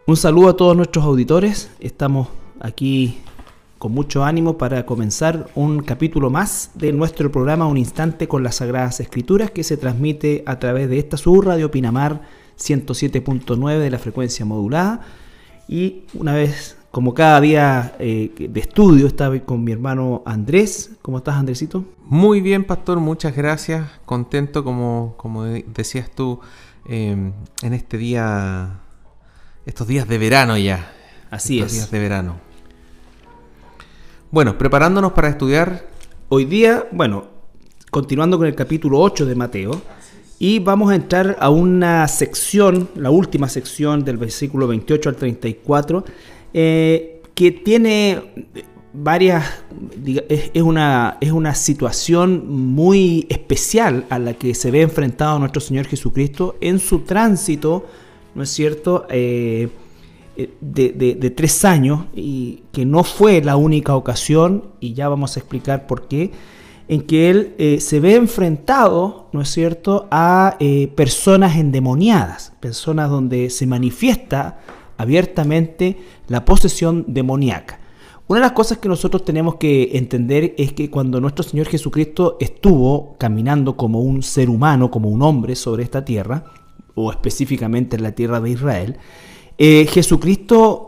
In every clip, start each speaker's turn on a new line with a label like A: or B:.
A: Un saludo a todos nuestros auditores. Estamos aquí con mucho ánimo para comenzar un capítulo más de nuestro programa Un Instante con las Sagradas Escrituras, que se transmite a través de esta su Radio Pinamar 107.9 de la frecuencia modulada. Y una vez, como cada día de estudio, estaba con mi hermano Andrés. ¿Cómo estás, Andresito?
B: Muy bien, pastor, muchas gracias. Contento, como decías tú, en este día, estos días de verano ya.
A: Así
B: estos
A: es.
B: Días de verano. Bueno, preparándonos para estudiar.
A: Hoy día, continuando con el capítulo 8 de Mateo, y vamos a entrar a una sección, la última sección del versículo 28 al 34, que tiene varias, es una situación muy especial a la que se ve enfrentado nuestro Señor Jesucristo en su tránsito, ¿no es cierto?, de 3 años, y que no fue la única ocasión, y ya vamos a explicar por qué, en que él se ve enfrentado, ¿no es cierto?, a personas endemoniadas, personas donde se manifiesta abiertamente la posesión demoníaca. Una de las cosas que nosotros tenemos que entender es que cuando nuestro Señor Jesucristo estuvo caminando como un ser humano, como un hombre sobre esta tierra, o específicamente en la tierra de Israel, Jesucristo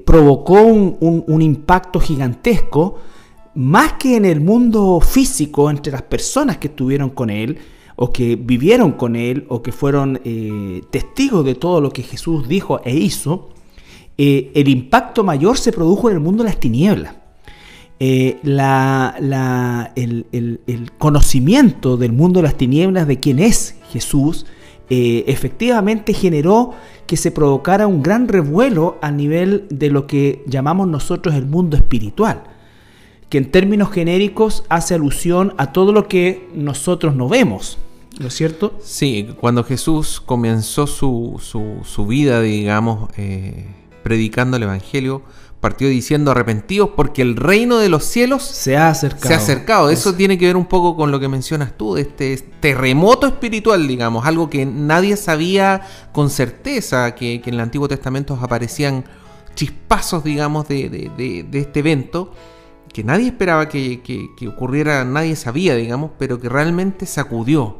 A: provocó un impacto gigantesco, más que en el mundo físico, entre las personas que estuvieron con él, o que vivieron con él, o que fueron testigos de todo lo que Jesús dijo e hizo. El impacto mayor se produjo en el mundo de las tinieblas. El conocimiento del mundo de las tinieblas, de quién es Jesús, efectivamente generó que se provocara un gran revuelo a nivel de lo que llamamos nosotros el mundo espiritual, que en términos genéricos hace alusión a todo lo que nosotros no vemos, ¿no es cierto?
B: Sí, cuando Jesús comenzó su vida, digamos, predicando el Evangelio, partió diciendo: arrepentidos porque el reino de los cielos
A: se ha acercado.
B: Eso tiene que ver un poco con lo que mencionas tú, de este terremoto espiritual, digamos, algo que nadie sabía con certeza, que en el Antiguo Testamento aparecían chispazos, digamos, de este evento, que nadie esperaba que ocurriera, nadie sabía, digamos, pero que realmente sacudió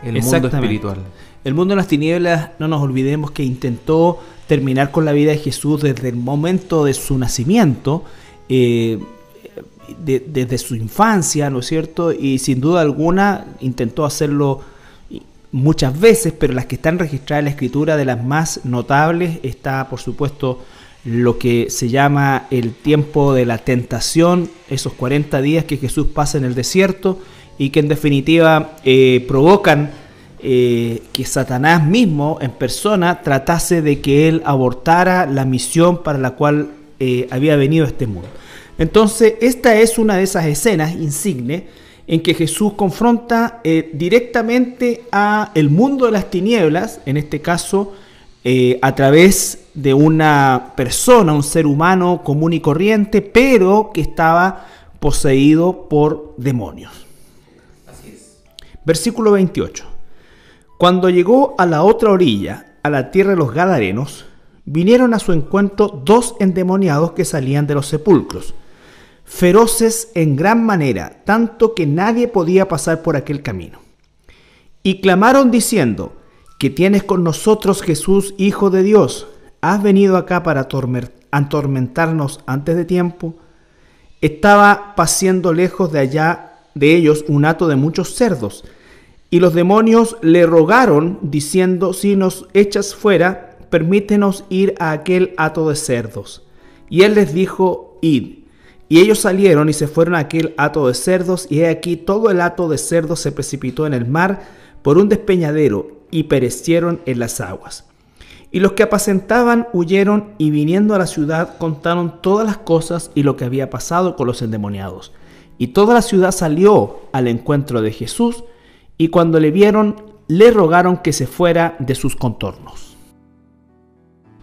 B: el mundo espiritual.
A: El mundo de las tinieblas, no nos olvidemos que intentó terminar con la vida de Jesús desde el momento de su nacimiento, desde su infancia, ¿no es cierto? Y sin duda alguna intentó hacerlo muchas veces, pero las que están registradas en la Escritura, de las más notables, está por supuesto lo que se llama el tiempo de la tentación, esos 40 días que Jesús pasa en el desierto, y que en definitiva provocan que Satanás mismo en persona tratase de que él abortara la misión para la cual había venido a este mundo. Entonces, esta es una de esas escenas insignes en que Jesús confronta directamente a el mundo de las tinieblas, en este caso a través de una persona, un ser humano común y corriente, pero que estaba poseído por demonios.
B: Así es.
A: Versículo 28. Cuando llegó a la otra orilla, a la tierra de los Gadarenos, vinieron a su encuentro 2 endemoniados que salían de los sepulcros, feroces en gran manera, tanto que nadie podía pasar por aquel camino. Y clamaron diciendo: ¿qué tienes con nosotros, Jesús, Hijo de Dios? ¿Has venido acá para atormentarnos antes de tiempo? Estaba paciendo lejos de allá de ellos un hato de muchos cerdos, y los demonios le rogaron, diciendo: si nos echas fuera, permítenos ir a aquel hato de cerdos. Y él les dijo: id. Y ellos salieron y se fueron a aquel hato de cerdos, y he aquí todo el hato de cerdos se precipitó en el mar por un despeñadero, y perecieron en las aguas. Y los que apacentaban huyeron, y viniendo a la ciudad contaron todas las cosas y lo que había pasado con los endemoniados. Y toda la ciudad salió al encuentro de Jesús, y cuando le vieron, le rogaron que se fuera de sus contornos.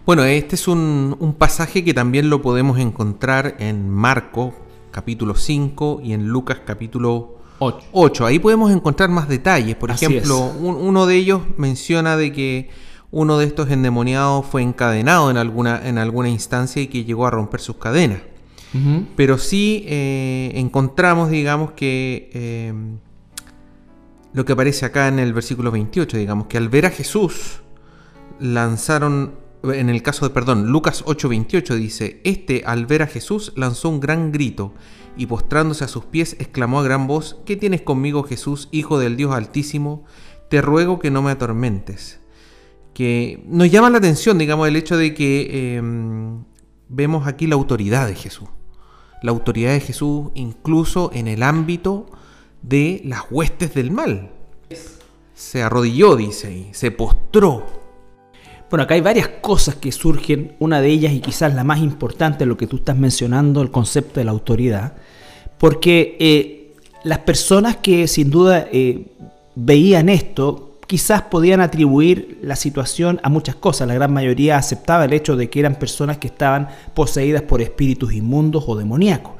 B: Bueno, este es un pasaje que también lo podemos encontrar en Marcos capítulo 5 y en Lucas capítulo 8. Ahí podemos encontrar más detalles. Por ejemplo, uno de ellos menciona de que uno de estos endemoniados fue encadenado en alguna instancia y que llegó a romper sus cadenas. Pero sí encontramos, digamos, que lo que aparece acá en el versículo 28, digamos, que al ver a Jesús lanzaron, en el caso de, Lucas 8:28 dice, al ver a Jesús lanzó un gran grito y postrándose a sus pies exclamó a gran voz, ¿qué tienes conmigo, Jesús, Hijo del Dios Altísimo? Te ruego que no me atormentes. Que nos llama la atención, digamos, el hecho de que vemos aquí la autoridad de Jesús. La autoridad de Jesús incluso en el ámbito de las huestes del mal. Se arrodilló, dice ahí, se postró.
A: Bueno, acá hay varias cosas que surgen. Una de ellas, y quizás la más importante, lo que tú estás mencionando, el concepto de la autoridad. Porque las personas que sin duda veían esto, quizás podían atribuir la situación a muchas cosas. La gran mayoría aceptaba el hecho de que eran personas que estaban poseídas por espíritus inmundos o demoníacos.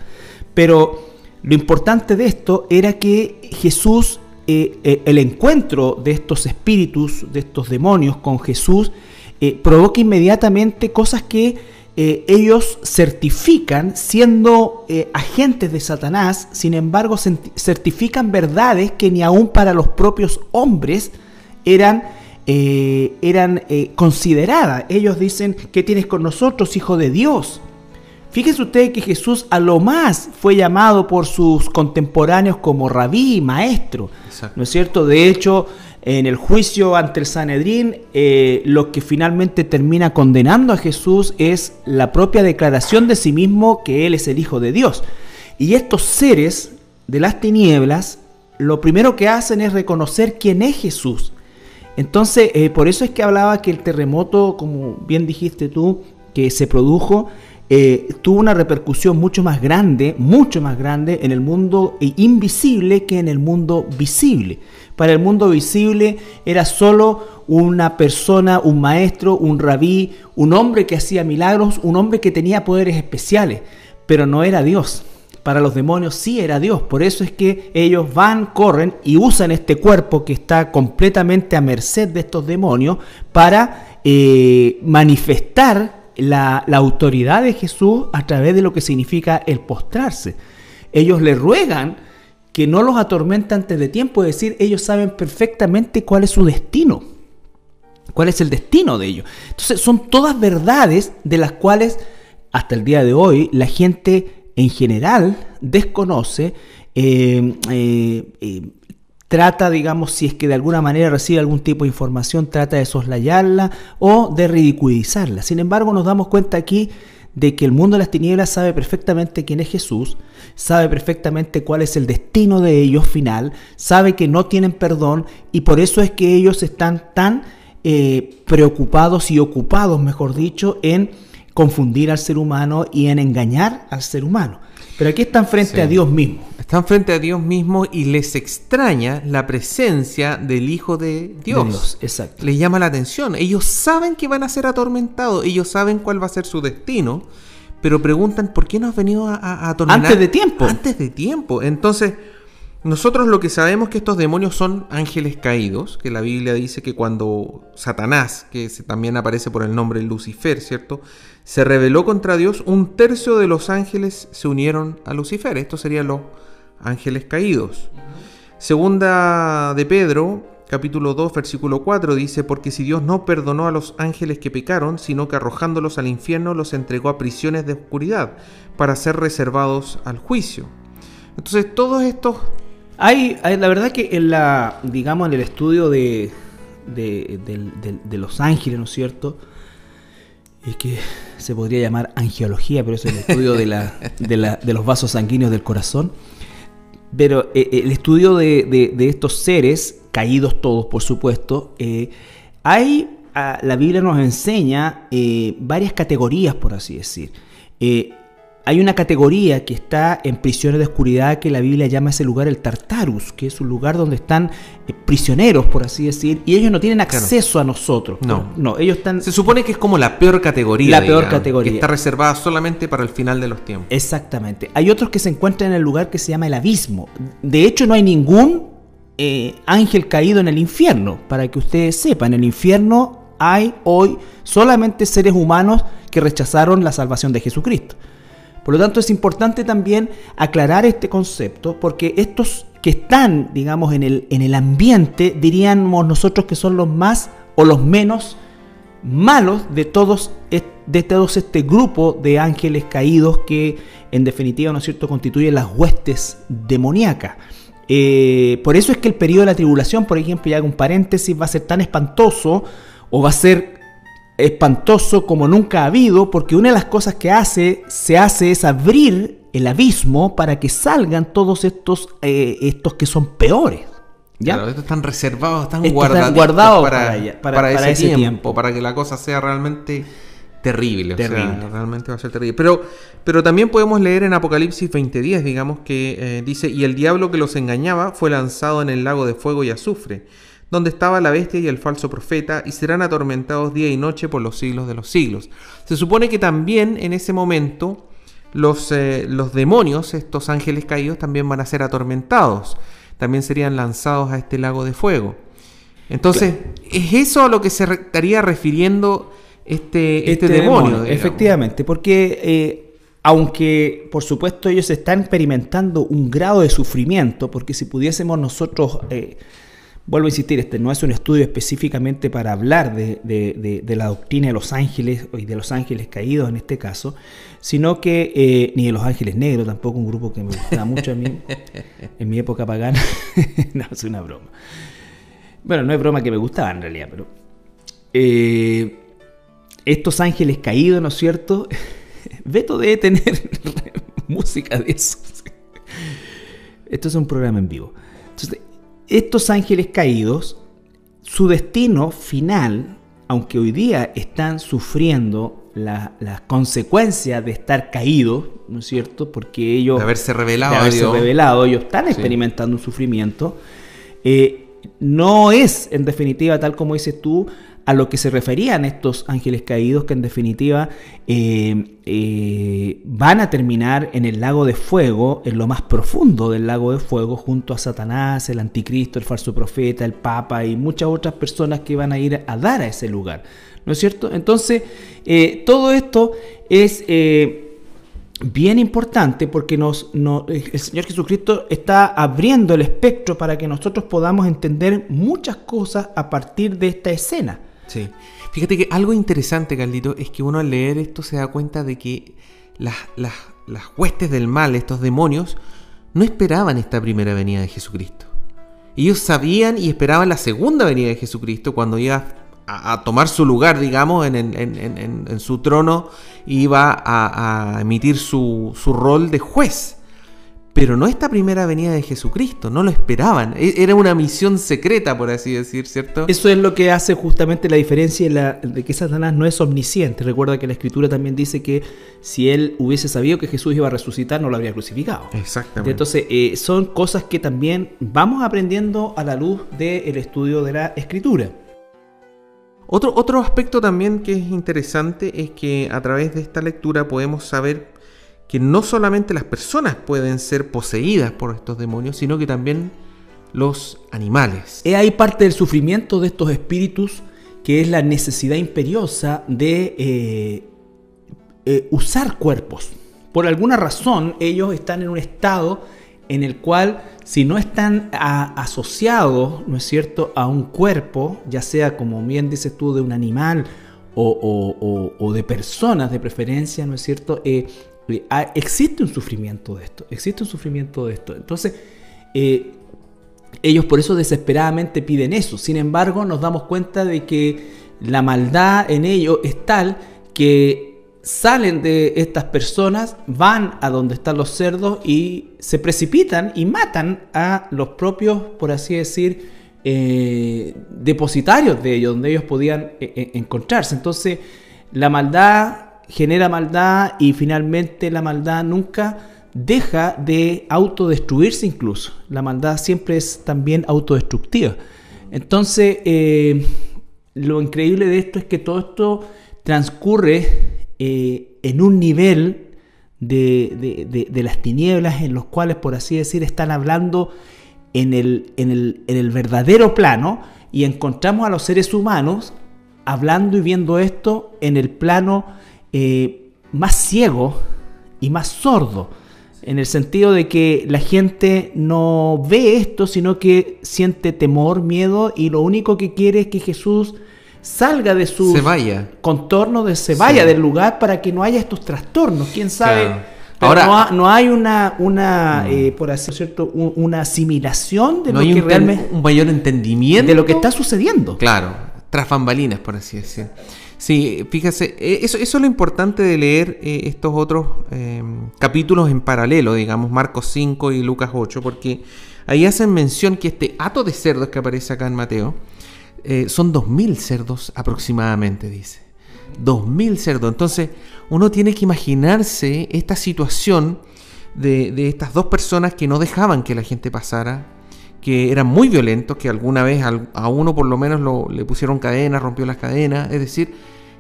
A: Pero lo importante de esto era que Jesús, el encuentro de estos espíritus, de estos demonios con Jesús, provoca inmediatamente cosas que ellos certifican siendo agentes de Satanás. Sin embargo, certifican verdades que ni aún para los propios hombres eran consideradas. Ellos dicen, ¿qué tienes con nosotros, Hijo de Dios? Fíjense ustedes que Jesús a lo más fue llamado por sus contemporáneos como rabí, maestro. Exacto. ¿No es cierto? De hecho, en el juicio ante el Sanedrín, lo que finalmente termina condenando a Jesús es la propia declaración de sí mismo que Él es el Hijo de Dios. Y estos seres de las tinieblas, lo primero que hacen es reconocer quién es Jesús. Entonces, por eso es que hablaba que el terremoto, como bien dijiste tú, que se produjo, tuvo una repercusión mucho más grande en el mundo invisible que en el mundo visible. Para el mundo visible era solo una persona, un maestro, un rabí, un hombre que hacía milagros, un hombre que tenía poderes especiales, pero no era Dios. Para los demonios sí era Dios. Por eso es que ellos corren y usan este cuerpo que está completamente a merced de estos demonios para manifestar la autoridad de Jesús a través de lo que significa el postrarse. Ellos le ruegan que no los atormente antes de tiempo, es decir, ellos saben perfectamente cuál es su destino, cuál es el destino de ellos. Entonces son todas verdades de las cuales hasta el día de hoy la gente en general desconoce, trata, digamos, si es que de alguna manera recibe algún tipo de información, trata de soslayarla o de ridiculizarla. Sin embargo, nos damos cuenta aquí de que el mundo de las tinieblas sabe perfectamente quién es Jesús, sabe perfectamente cuál es el destino de ellos final, sabe que no tienen perdón, y por eso es que ellos están tan preocupados y ocupados, mejor dicho, en confundir al ser humano y en engañar al ser humano. Pero aquí están frente a Dios mismo. Están frente a Dios mismo y les extraña la presencia del Hijo de Dios. Exacto. Les llama la atención. Ellos saben que van a ser atormentados, ellos saben cuál va a ser su destino, pero preguntan, ¿por qué no has venido a atormentar? Antes de tiempo. Antes de tiempo. Entonces, nosotros lo que sabemos es que estos demonios son ángeles caídos, que la Biblia dice que cuando Satanás, que también aparece por el nombre Lucifer, ¿cierto?, se rebeló contra Dios, 1/3 de los ángeles se unieron a Lucifer. Estos serían los ángeles caídos. Segunda de Pedro, capítulo 2, versículo 4, dice, porque si Dios no perdonó a los ángeles que pecaron, sino que arrojándolos al infierno los entregó a prisiones de oscuridad, para ser reservados al juicio. Entonces, todos estos... Hay la verdad que en en el estudio de los ángeles, ¿no es cierto?, es que se podría llamar angiología, pero es el estudio de los vasos sanguíneos del corazón. Pero el estudio de estos seres, caídos todos por supuesto, la Biblia nos enseña varias categorías, por así decir. Hay una categoría que está en prisiones de oscuridad que la Biblia llama ese lugar el Tartarus, que es un lugar donde están prisioneros, por así decir, y ellos no tienen acceso a nosotros. No, ellos están... Se supone que es como la peor categoría. La peor categoría. Que está reservada solamente para el final de los tiempos. Exactamente. Hay otros que se encuentran en el lugar que se llama el abismo. De hecho, no hay ningún ángel caído en el infierno. Para que ustedes sepan, en el infierno hay hoy solamente seres humanos que rechazaron la salvación de Jesucristo. Por lo tanto, es importante también aclarar este concepto, porque estos que están, digamos, en el ambiente, diríamos nosotros que son los más o los menos malos de todos este grupo de ángeles caídos que, en definitiva, ¿no es cierto?, constituyen las huestes demoníacas. Por eso es que el periodo de la tribulación, por ejemplo, y hago un paréntesis, va a ser tan espantoso, o va a ser espantoso como nunca ha habido, porque una de las cosas que se hace es abrir el abismo para que salgan todos estos que son peores. ¿Ya?
B: Claro, estos están reservados, están
A: guardados
B: para ese tiempo, para que la cosa sea realmente terrible.
A: Terrible.
B: O sea, realmente va a ser terrible. Pero también podemos leer en Apocalipsis 20:10, digamos, que dice: y el diablo que los engañaba fue lanzado en el lago de fuego y azufre, donde estaba la bestia y el falso profeta, y serán atormentados día y noche por los siglos de los siglos. Se supone que también en ese momento los demonios, estos ángeles caídos, también van a ser atormentados. También serían lanzados a este lago de fuego. Entonces, claro, ¿es eso a lo que se estaría refiriendo este demonio?
A: Efectivamente, porque aunque por supuesto ellos están experimentando un grado de sufrimiento, porque si pudiésemos nosotros, vuelvo a insistir, este no es un estudio específicamente para hablar de la doctrina de los ángeles y de los ángeles caídos en este caso, sino que ni de los ángeles negros, tampoco, un grupo que me gustaba mucho a mí en mi época pagana. No, es una broma. Bueno, no es broma, que me gustaba en realidad, pero estos ángeles caídos, ¿no es cierto? Beto debe tener música de eso. Esto es un programa en vivo. Entonces, estos ángeles caídos, su destino final, aunque hoy día están sufriendo las consecuencias de estar caídos, ¿no es cierto? Porque ellos,
B: de haberse revelado,
A: ellos están experimentando un sufrimiento. No es, en definitiva, tal como dices tú, a lo que se referían estos ángeles caídos, que en definitiva van a terminar en el lago de fuego, en lo más profundo del lago de fuego, junto a Satanás, el anticristo, el falso profeta, el papa y muchas otras personas que van a ir a dar a ese lugar, ¿no es cierto? Entonces, todo esto es bien importante, porque el Señor Jesucristo está abriendo el espectro para que nosotros podamos entender muchas cosas a partir de esta escena.
B: Sí. Fíjate que algo interesante, Carlito, es que uno al leer esto se da cuenta de que las huestes del mal, estos demonios, no esperaban esta primera venida de Jesucristo. Ellos sabían y esperaban la segunda venida de Jesucristo, cuando iba a tomar su lugar, digamos, en su trono, iba a emitir su rol de juez. Pero no esta primera venida de Jesucristo, no lo esperaban. Era una misión secreta, por así decir, ¿cierto?
A: Eso es lo que hace justamente la diferencia de que Satanás no es omnisciente. Recuerda que la Escritura también dice que si él hubiese sabido que Jesús iba a resucitar, no lo habría crucificado.
B: Exactamente.
A: Entonces, son cosas que también vamos aprendiendo a la luz del estudio de la Escritura.
B: Otro aspecto también que es interesante es que a través de esta lectura podemos saber que no solamente las personas pueden ser poseídas por estos demonios, sino que también los animales.
A: Hay parte del sufrimiento de estos espíritus, que es la necesidad imperiosa de usar cuerpos. Por alguna razón, ellos están en un estado en el cual, si no están asociados, ¿no es cierto?, a un cuerpo, ya sea, como bien dices tú, de un animal o de personas de preferencia, ¿no es cierto?, existe un sufrimiento de esto. Entonces, ellos por eso desesperadamente piden eso. Sin embargo, nos damos cuenta de que la maldad en ellos es tal que salen de estas personas, van a donde están los cerdos y se precipitan y matan a los propios, por así decir, depositarios de ellos, donde ellos podían encontrarse. Entonces, la maldad genera maldad, y finalmente la maldad nunca deja de autodestruirse. Incluso la maldad siempre es también autodestructiva. Entonces, lo increíble de esto es que todo esto transcurre en un nivel de las tinieblas, en los cuales, por así decir, están hablando en el verdadero plano, y encontramos a los seres humanos hablando y viendo esto en el plano más ciego y más sordo, en el sentido de que la gente no ve esto, sino que siente temor, miedo, y lo único que quiere es que Jesús salga de su contorno, se vaya del lugar para que no haya estos trastornos. ¿Quién sabe?
B: Claro.
A: Pero
B: ahora,
A: no hay una por así decirlo, una asimilación de
B: no
A: lo
B: hay
A: que realmente,
B: un mayor entendimiento
A: de lo que está sucediendo.
B: Claro, tras bambalinas, por así decir. Sí, fíjese, eso es lo importante de leer estos otros capítulos en paralelo, digamos, Marcos 5 y Lucas 8, porque ahí hacen mención que este hato de cerdos que aparece acá en Mateo, son 2.000 cerdos aproximadamente, dice. 2.000 cerdos. Entonces, uno tiene que imaginarse esta situación de estas dos personas que no dejaban que la gente pasara, que eran muy violentos, que alguna vez a uno por lo menos le pusieron cadenas, rompió las cadenas. Es decir,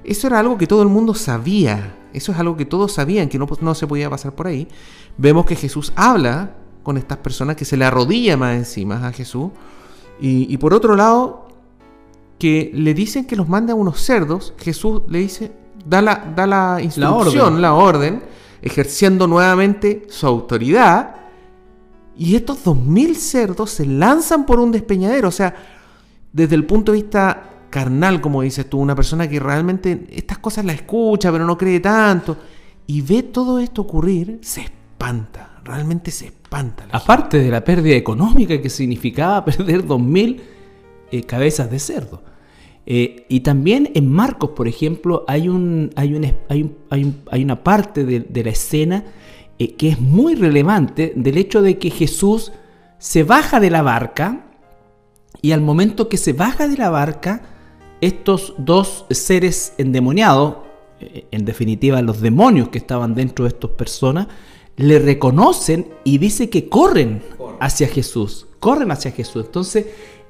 B: eso era algo que todo el mundo sabía. Eso es algo que todos sabían, que no se podía pasar por ahí. Vemos que Jesús habla con estas personas, que se le arrodilla más encima a Jesús. Y por otro lado, que le dicen que los mande a unos cerdos. Jesús le dice, da la instrucción, la orden, ejerciendo nuevamente su autoridad. Y estos 2.000 cerdos se lanzan por un despeñadero. O sea, desde el punto de vista carnal, como dices tú, una persona que realmente estas cosas las escucha, pero no cree tanto, y ve todo esto ocurrir, se espanta, realmente se espanta.
A: Aparte de la pérdida económica que significaba perder 2.000 cabezas de cerdo. Y también en Marcos, por ejemplo, hay una parte de la escena que es muy relevante, del hecho de que Jesús se baja de la barca, y al momento que se baja de la barca, estos dos seres endemoniados, en definitiva los demonios que estaban dentro de estas personas, le reconocen y dice que corren hacia Jesús. Entonces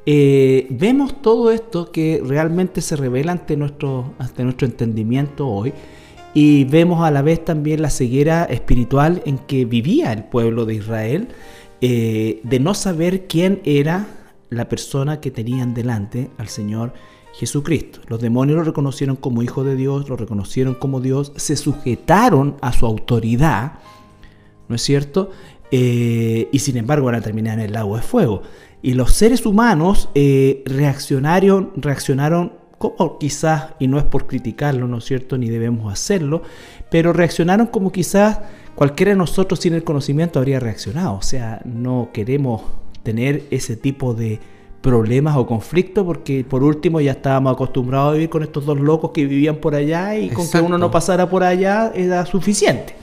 A: vemos todo esto que realmente se revela ante nuestro entendimiento hoy. Y vemos a la vez también la ceguera espiritual en que vivía el pueblo de Israel, de no saber quién era la persona que tenían delante, al Señor Jesucristo. Los demonios lo reconocieron como Hijo de Dios, lo reconocieron como Dios, se sujetaron a su autoridad, ¿no es cierto? Y sin embargo van a terminar en el lago de fuego. Y los seres humanos reaccionaron como quizás, y no es por criticarlo, ¿no es cierto?, ni debemos hacerlo, pero reaccionaron como quizás cualquiera de nosotros sin el conocimiento habría reaccionado. O sea, no queremos tener ese tipo de problemas o conflictos, porque por último ya estábamos acostumbrados a vivir con estos dos locos que vivían por allá, y con que uno no pasara por allá era suficiente.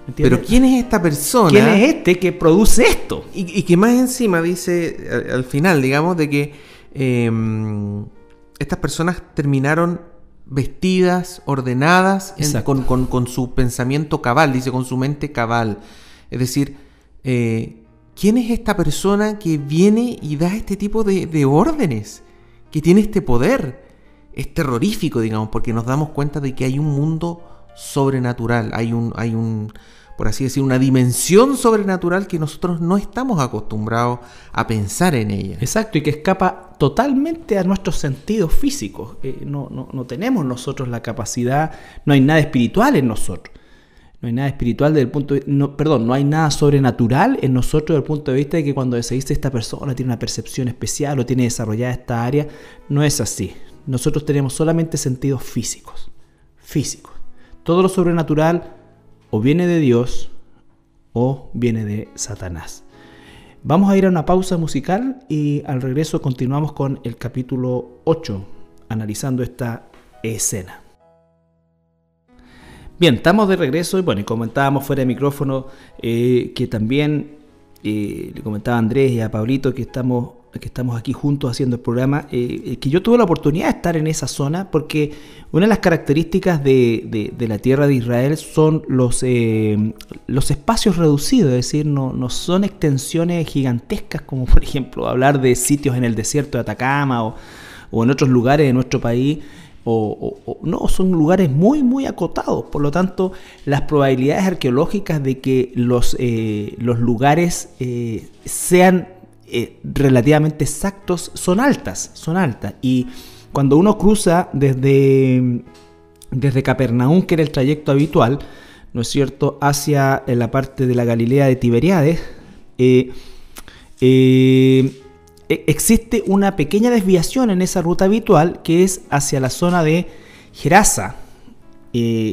A: ¿Entiendes?
B: Pero ¿quién es esta persona?
A: ¿Quién es este que produce esto?
B: Y que más encima dice al final, digamos, de que estas personas terminaron vestidas, ordenadas, con su pensamiento cabal, dice, con su mente cabal. Es decir, ¿quién es esta persona que viene y da este tipo de órdenes? Que tiene este poder. Es terrorífico, digamos, porque nos damos cuenta de que hay un mundo sobrenatural, hay un, por así decir, una dimensión sobrenatural que nosotros no estamos acostumbrados a pensar en ella.
A: Exacto, y que escapa totalmente a nuestros sentidos físicos. No tenemos nosotros la capacidad, no hay nada espiritual en nosotros. No hay nada espiritual desde el punto de, no hay nada sobrenatural en nosotros desde el punto de vista de que cuando se dice esta persona tiene una percepción especial o tiene desarrollada esta área, no es así. Nosotros tenemos solamente sentidos físicos. Todo lo sobrenatural o viene de Dios o viene de Satanás. Vamos a ir a una pausa musical y al regreso continuamos con el capítulo 8, analizando esta escena. Bien, estamos de regreso y bueno, y comentábamos fuera de micrófono que también le comentaba a Andrés y a Pablito que estamos aquí juntos haciendo el programa, que yo tuve la oportunidad de estar en esa zona, porque una de las características de la tierra de Israel son los espacios reducidos, es decir, no son extensiones gigantescas como por ejemplo hablar de sitios en el desierto de Atacama o en otros lugares de nuestro país, no, son lugares muy muy acotados. Por lo tanto, las probabilidades arqueológicas de que los lugares sean relativamente exactos son altas, y cuando uno cruza desde Capernaum, que era el trayecto habitual, ¿no es cierto?, hacia la parte de la Galilea de Tiberíades, existe una pequeña desviación en esa ruta habitual que es hacia la zona de Gerasa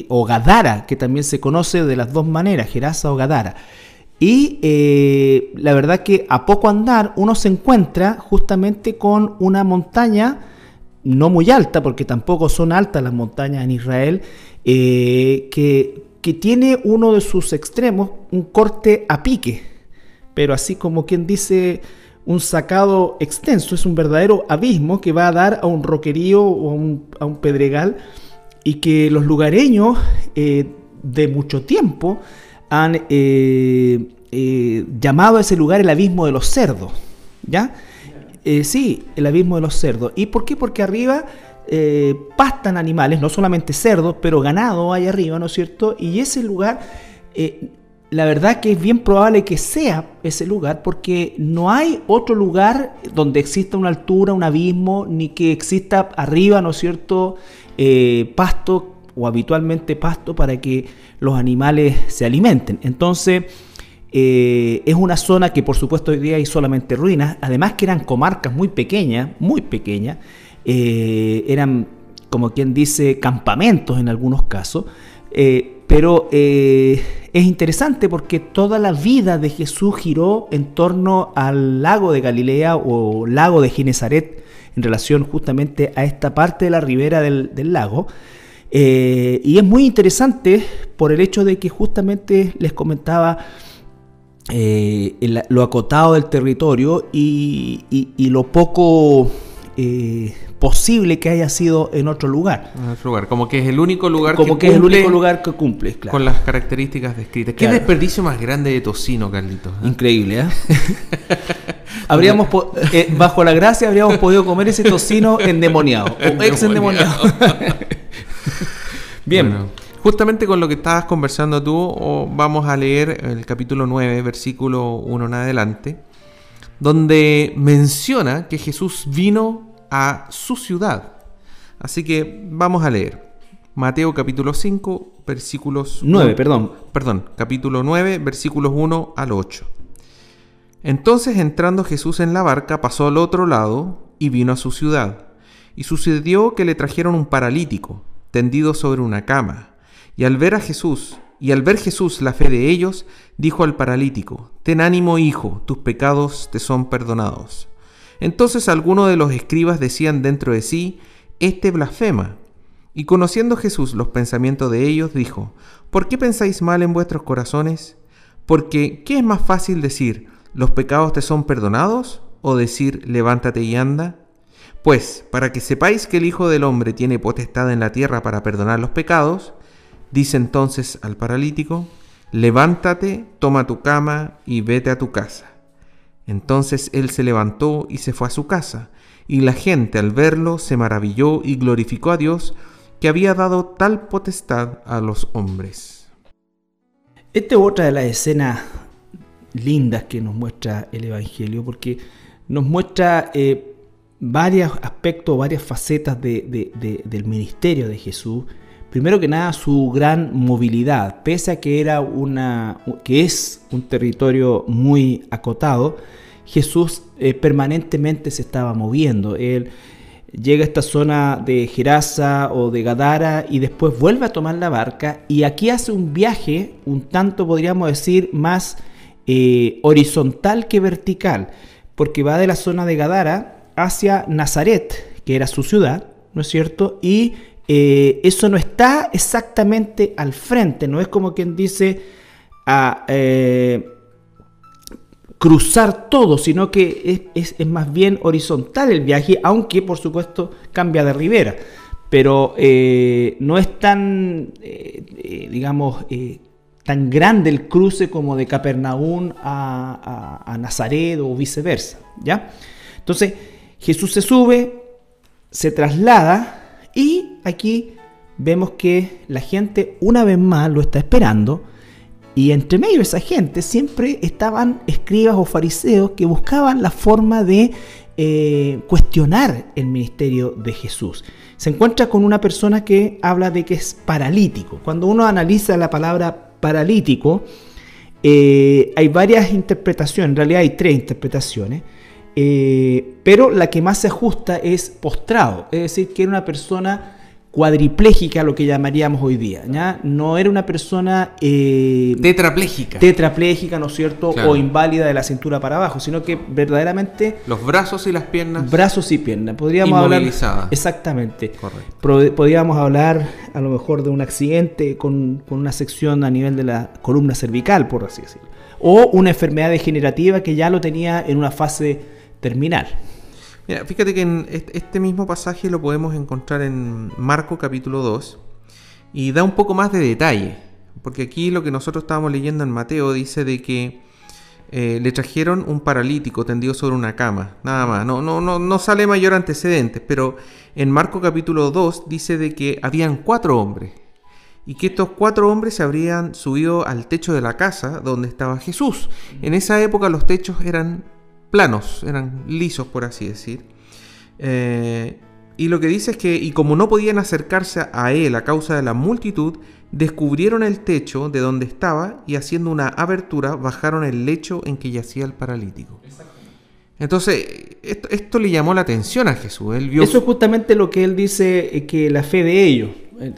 A: o Gadara, que también se conoce de las dos maneras, Gerasa o Gadara. Y la verdad que a poco andar uno se encuentra justamente con una montaña no muy alta, porque tampoco son altas las montañas en Israel, que tiene uno de sus extremos un corte a pique, pero así como quien dice un sacado extenso, es un verdadero abismo que va a dar a un roquerío o a un pedregal, y que los lugareños de mucho tiempo han llamado a ese lugar el abismo de los cerdos, ¿ya? Sí, el abismo de los cerdos. ¿Y por qué? Porque arriba pastan animales, no solamente cerdos, pero ganado hay arriba, ¿no es cierto? Y ese lugar, la verdad que es bien probable que sea ese lugar, porque no hay otro lugar donde exista una altura, un abismo, ni que exista arriba, ¿no es cierto?, pasto o habitualmente pasto para que los animales se alimenten. Entonces, es una zona que por supuesto hoy día hay solamente ruinas, además que eran comarcas muy pequeñas, eran como quien dice campamentos en algunos casos, pero es interesante porque toda la vida de Jesús giró en torno al lago de Galilea o lago de Genesaret, en relación justamente a esta parte de la ribera del lago. Y es muy interesante por el hecho de que justamente les comentaba lo acotado del territorio y lo poco posible que haya sido en otro lugar.
B: En otro lugar, como que es el único lugar
A: que cumple, claro,
B: con las características descritas. Claro. Qué desperdicio más grande de tocino, Carlitos, ¿eh?
A: Increíble, ¿eh? Bajo la gracia habríamos podido comer ese tocino endemoniado o ex endemoniado. Bien.
B: Bueno, justamente con lo que estabas conversando tú, vamos a leer el capítulo 9, versículo 1 en adelante, donde menciona que Jesús vino a su ciudad. Así que vamos a leer Mateo capítulo 5, versículos
A: 9,
B: capítulo 9, versículos 1 al 8. Entonces, entrando Jesús en la barca, pasó al otro lado y vino a su ciudad. Y sucedió que le trajeron un paralítico, tendido sobre una cama. Y al ver Jesús la fe de ellos, dijo al paralítico: Ten ánimo, hijo, tus pecados te son perdonados. Entonces algunos de los escribas decían dentro de sí: Este blasfema. Y conociendo Jesús los pensamientos de ellos, dijo: ¿Por qué pensáis mal en vuestros corazones? Porque ¿qué es más fácil decir: los pecados te son perdonados? ¿O decir: levántate y anda? Pues, para que sepáis que el Hijo del Hombre tiene potestad en la tierra para perdonar los pecados, dice entonces al paralítico: levántate, toma tu cama y vete a tu casa. Entonces él se levantó y se fue a su casa, y la gente al verlo se maravilló y glorificó a Dios, que había dado tal potestad a los hombres.
A: Esta es otra de las escenas lindas que nos muestra el Evangelio, porque nos muestra varios aspectos, varias facetas del ministerio de Jesús. Primero que nada, su gran movilidad, pese a que es un territorio muy acotado, Jesús permanentemente se estaba moviendo. Él llega a esta zona de Gerasa o de Gadara y después vuelve a tomar la barca, y aquí hace un viaje un tanto, podríamos decir, más horizontal que vertical, porque va de la zona de Gadara hacia Nazaret, que era su ciudad, ¿no es cierto? Y eso no está exactamente al frente, no es como quien dice cruzar todo, sino que es más bien horizontal el viaje, aunque por supuesto cambia de ribera, pero no es tan, tan grande el cruce como de Capernaum a Nazaret o viceversa, ¿ya? Entonces Jesús se sube, se traslada, y aquí vemos que la gente una vez más lo está esperando, y entre medio de esa gente siempre estaban escribas o fariseos que buscaban la forma de cuestionar el ministerio de Jesús. Se encuentra con una persona que habla de que es paralítico. Cuando uno analiza la palabra paralítico, hay varias interpretaciones, en realidad hay 3 interpretaciones, pero la que más se ajusta es postrado, es decir, que era una persona cuadripléjica, lo que llamaríamos hoy día, ¿ya? No era una persona tetrapléjica, ¿no es cierto? Claro. O inválida de la cintura para abajo, sino que verdaderamente
B: los brazos y las piernas,
A: podríamos hablar
B: exactamente.
A: Correcto. Podríamos hablar a lo mejor de un accidente con una sección a nivel de la columna cervical, por así decirlo, o una enfermedad degenerativa que ya lo tenía en una fase terminal.
B: Mira, fíjate que en este mismo pasaje lo podemos encontrar en Marcos capítulo 2 y da un poco más de detalle, porque aquí lo que nosotros estábamos leyendo en Mateo dice de que le trajeron un paralítico tendido sobre una cama, nada más, no sale mayor antecedentes, pero en Marcos capítulo 2 dice de que habían 4 hombres y que estos 4 hombres se habrían subido al techo de la casa donde estaba Jesús. En esa época los techos eran planos, eran lisos, por así decir. Y lo que dice es que, y como no podían acercarse a él a causa de la multitud, descubrieron el techo de donde estaba y haciendo una abertura bajaron el lecho en que yacía el paralítico. Entonces, esto le llamó la atención a Jesús. Él vio...
A: Eso es justamente lo que él dice, que la fe de ellos,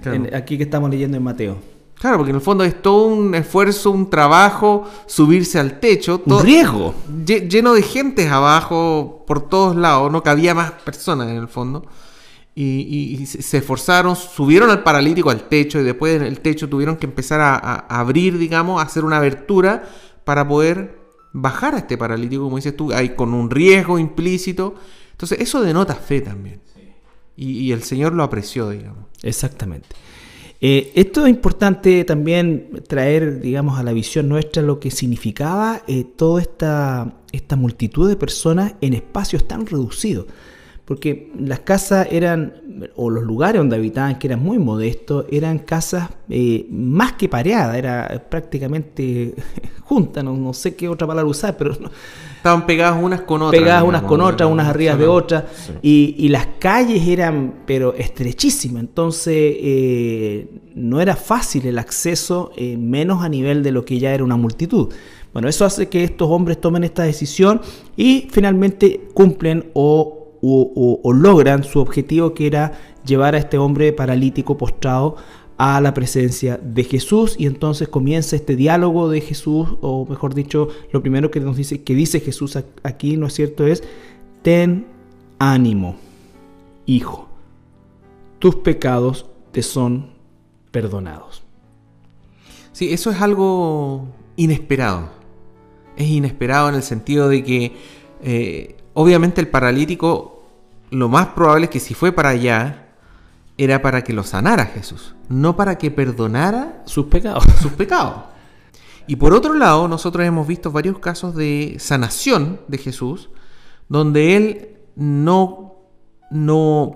A: claro. Aquí que estamos leyendo en Mateo.
B: Claro, porque en el fondo es todo un esfuerzo, un trabajo, subirse al techo. Todo,
A: un riesgo.
B: Lleno de gente abajo, por todos lados, no cabía más personas en el fondo. Y se esforzaron, subieron al paralítico al techo y después en el techo tuvieron que empezar a abrir, digamos, a hacer una abertura para poder bajar a este paralítico, como dices tú, hay con un riesgo implícito. Entonces eso denota fe también. Y el Señor lo apreció, digamos.
A: Exactamente. Esto es importante también traer, digamos, a la visión nuestra lo que significaba toda esta multitud de personas en espacios tan reducidos. Porque las casas eran, o los lugares donde habitaban, que eran muy modestos, eran casas más que pareadas, era prácticamente juntas, no sé qué otra palabra usar, pero...
B: Estaban pegadas unas con otras.
A: Pegadas unas con otras, unas arriba de otras, sí. Y las calles eran, pero estrechísimas, entonces no era fácil el acceso, menos a nivel de lo que ya era una multitud. Bueno, eso hace que estos hombres tomen esta decisión y finalmente cumplen o logran su objetivo, que era llevar a este hombre paralítico postrado a la presencia de Jesús, y entonces comienza este diálogo de Jesús, o mejor dicho, lo primero que dice Jesús aquí, ¿no es cierto?, es: ten ánimo, hijo, tus pecados te son perdonados.
B: Sí, eso es algo inesperado. Es inesperado en el sentido de que obviamente el paralítico, lo más probable es que si fue para allá, era para que lo sanara Jesús, no para que perdonara
A: sus pecados.
B: Y por otro lado, nosotros hemos visto varios casos de sanación de Jesús, donde Él no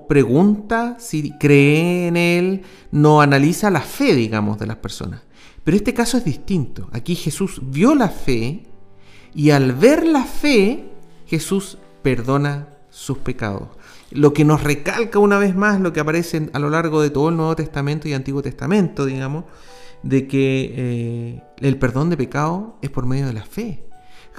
B: pregunta si cree en Él, no analiza la fe, digamos, de las personas. Pero este caso es distinto. Aquí Jesús vio la fe, y al ver la fe, Jesús perdona sus pecados. Lo que nos recalca una vez más lo que aparece a lo largo de todo el Nuevo Testamento y Antiguo Testamento, digamos, de que el perdón de pecado es por medio de la fe.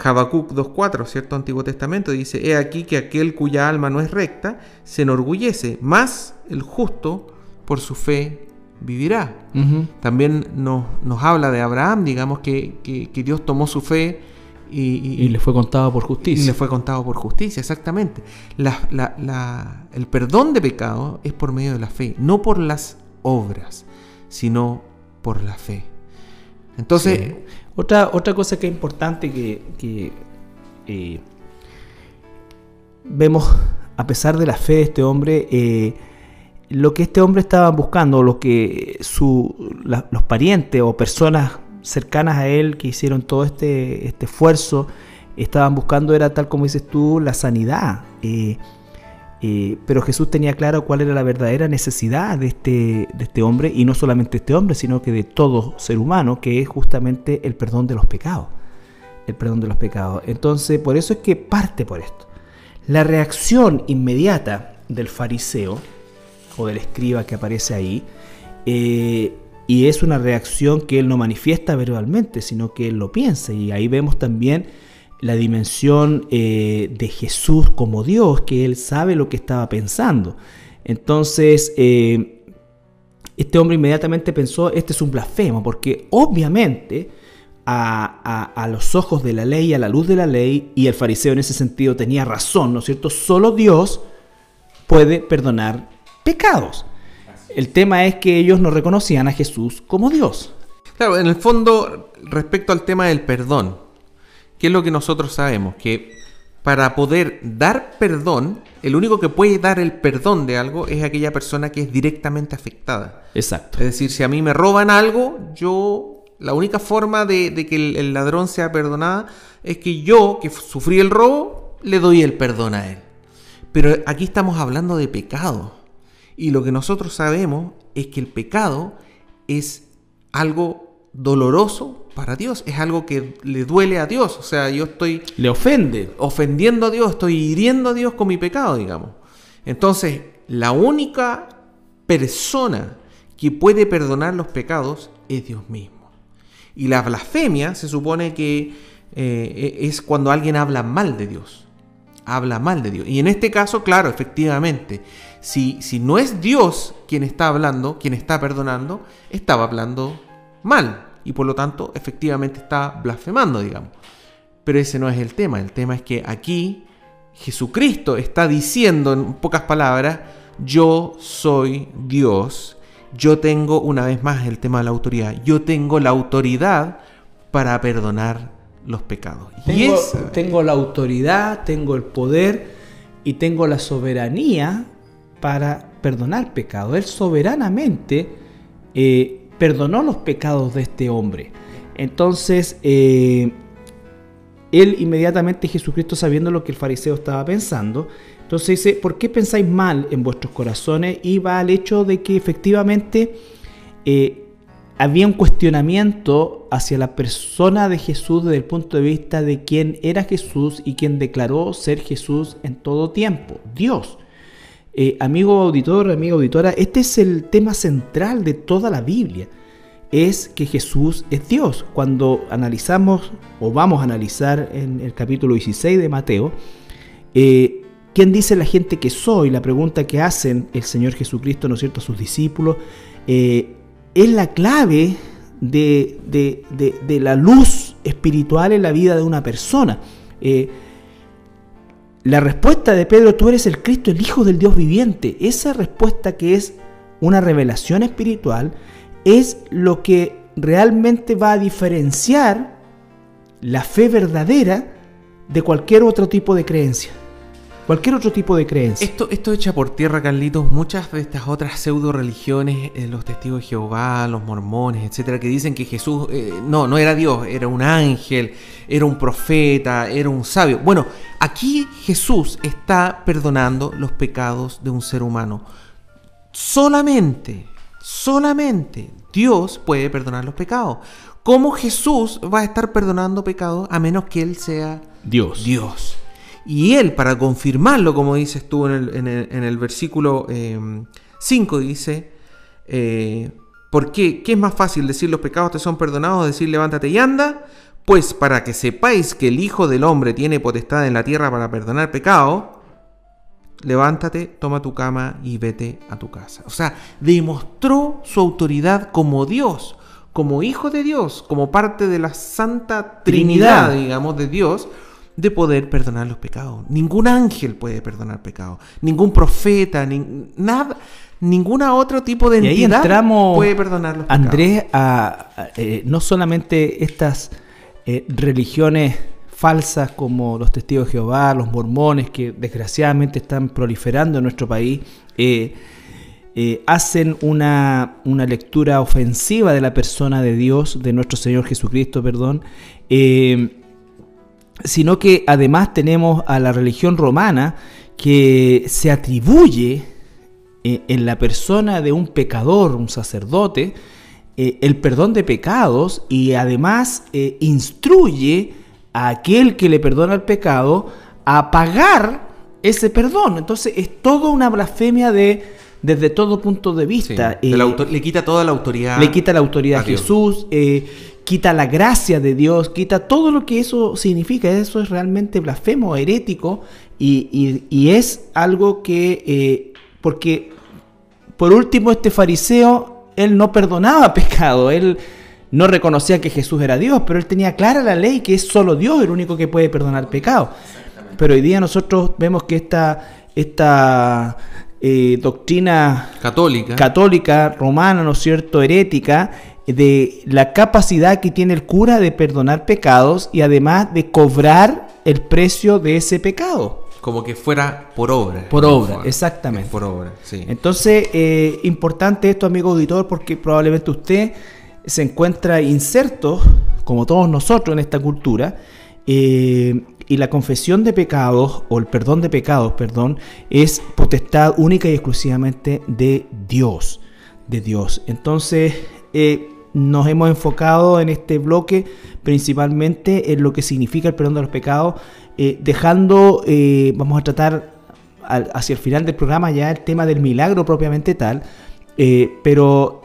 B: Habacuc 2.4, ¿cierto? Antiguo Testamento dice: he aquí que aquel cuya alma no es recta se enorgullece, mas el justo por su fe vivirá. Uh-huh. También nos habla de Abraham, digamos, que Dios tomó su fe y
A: le fue contado por justicia.
B: Y le fue contado por justicia, exactamente. El perdón de pecado es por medio de la fe, no por las obras, sino por la fe. Entonces,
A: sí. Otra cosa que es importante que vemos, a pesar de la fe de este hombre, lo que este hombre estaba buscando, lo que los parientes o personas cercanas a él que hicieron todo este esfuerzo estaban buscando, era, tal como dices tú, la sanidad. Pero Jesús tenía claro cuál era la verdadera necesidad de este hombre, y no solamente este hombre, sino que de todo ser humano, que es justamente el perdón de los pecados. El perdón de los pecados. Entonces, por eso es que parte por esto. La reacción inmediata del fariseo o del escriba que aparece ahí, y es una reacción que él no manifiesta verbalmente, sino que él lo piensa, y ahí vemos también la dimensión de Jesús como Dios, que él sabe lo que estaba pensando. Entonces este hombre inmediatamente pensó, este es un blasfemo, porque obviamente a los ojos de la ley, a la luz de la ley, y el fariseo en ese sentido tenía razón, ¿no es cierto? Solo Dios puede perdonar pecados. El tema es que ellos no reconocían a Jesús como Dios.
B: Claro, en el fondo, respecto al tema del perdón, ¿qué es lo que nosotros sabemos? Que para poder dar perdón, el único que puede dar el perdón de algo es aquella persona que es directamente afectada.
A: Exacto.
B: Es decir, si a mí me roban algo, la única forma de que el ladrón sea perdonado es que yo, que sufrí el robo, le doy el perdón a él. Pero aquí estamos hablando de pecado. Y lo que nosotros sabemos es que el pecado es algo doloroso para Dios, es algo que le duele a Dios. O sea, yo estoy...
A: Le ofende.
B: Ofendiendo a Dios, estoy hiriendo a Dios con mi pecado, digamos. Entonces, la única persona que puede perdonar los pecados es Dios mismo. Y la blasfemia se supone que es cuando alguien habla mal de Dios. Habla mal de Dios. Y en este caso, claro, efectivamente, si no es Dios quien está hablando, quien está perdonando, estaba hablando mal. Y por lo tanto, efectivamente está blasfemando, digamos. Pero ese no es el tema. El tema es que aquí Jesucristo está diciendo, en pocas palabras, yo soy Dios. Yo tengo, una vez más, el tema de la autoridad. Yo tengo la autoridad para perdonar los pecados.
A: Tengo la autoridad, tengo el poder y tengo la soberanía para perdonar pecados. Él soberanamente perdonó los pecados de este hombre. Entonces, él inmediatamente, Jesucristo, sabiendo lo que el fariseo estaba pensando, entonces dice, ¿por qué pensáis mal en vuestros corazones? Y va al hecho de que efectivamente había un cuestionamiento hacia la persona de Jesús desde el punto de vista de quién era Jesús y quién declaró ser Jesús en todo tiempo, Dios. Amigo auditor, amiga auditora, este es el tema central de toda la Biblia, es que Jesús es Dios. Cuando analizamos, o vamos a analizar en el capítulo 16 de Mateo, ¿quién dice la gente que soy? La pregunta que hacen el Señor Jesucristo, ¿no es cierto?, a sus discípulos, es la clave de la luz espiritual en la vida de una persona. La respuesta de Pedro, tú eres el Cristo, el Hijo del Dios viviente, esa respuesta que es una revelación espiritual, es lo que realmente va a diferenciar la fe verdadera de cualquier otro tipo de creencia. Cualquier otro tipo de creencia.
B: Esto echa por tierra, Carlitos, muchas de estas otras pseudo religiones, los testigos de Jehová, los mormones, etcétera, que dicen que Jesús no era Dios, era un ángel, era un profeta, era un sabio. Bueno, aquí Jesús está perdonando los pecados de un ser humano. Solamente Dios puede perdonar los pecados. ¿Cómo Jesús va a estar perdonando pecados a menos que Él sea Dios? Y Él, para confirmarlo, como dices tú en el versículo 5, dice, ¿por qué? ¿Qué es más fácil, decir los pecados te son perdonados o decir levántate y anda? Pues para que sepáis que el Hijo del Hombre tiene potestad en la tierra para perdonar pecados, levántate, toma tu cama y vete a tu casa. O sea, demostró su autoridad como Dios, como Hijo de Dios, como parte de la Santa Trinidad, digamos, de Dios, de poder perdonar los pecados. Ningún ángel puede perdonar pecados, ningún profeta, nada, ninguna otro tipo de entidad puede perdonar los pecados.
A: Andrés, no solamente estas religiones falsas como los testigos de Jehová, los mormones, que desgraciadamente están proliferando en nuestro país, hacen una lectura ofensiva de la persona de Dios, de nuestro Señor Jesucristo, sino que además tenemos a la religión romana que se atribuye en la persona de un pecador, un sacerdote, el perdón de pecados, y además instruye a aquel que le perdona el pecado a pagar ese perdón. Entonces es toda una blasfemia desde todo punto de vista.
B: Sí, le quita toda la autoridad.
A: Le quita la autoridad a Jesús, quita la gracia de Dios, quita todo lo que eso significa. Eso es realmente blasfemo, herético, y es algo que, porque por último este fariseo, él no perdonaba pecado, él no reconocía que Jesús era Dios, pero él tenía clara la ley que es solo Dios el único que puede perdonar pecado. Pero hoy día nosotros vemos que esta doctrina católica, romana, ¿no es cierto?, herética, de la capacidad que tiene el cura de perdonar pecados y además de cobrar el precio de ese pecado.
B: Como que fuera por obra.
A: Por obra, exactamente.
B: Por obra, sí.
A: Entonces, importante esto, amigo auditor, porque probablemente usted se encuentra inserto, como todos nosotros en esta cultura, y la confesión de pecados, o el perdón de pecados, es potestad única y exclusivamente de Dios. Entonces, nos hemos enfocado en este bloque principalmente en lo que significa el perdón de los pecados, dejando, vamos a tratar hacia el final del programa ya el tema del milagro propiamente tal, pero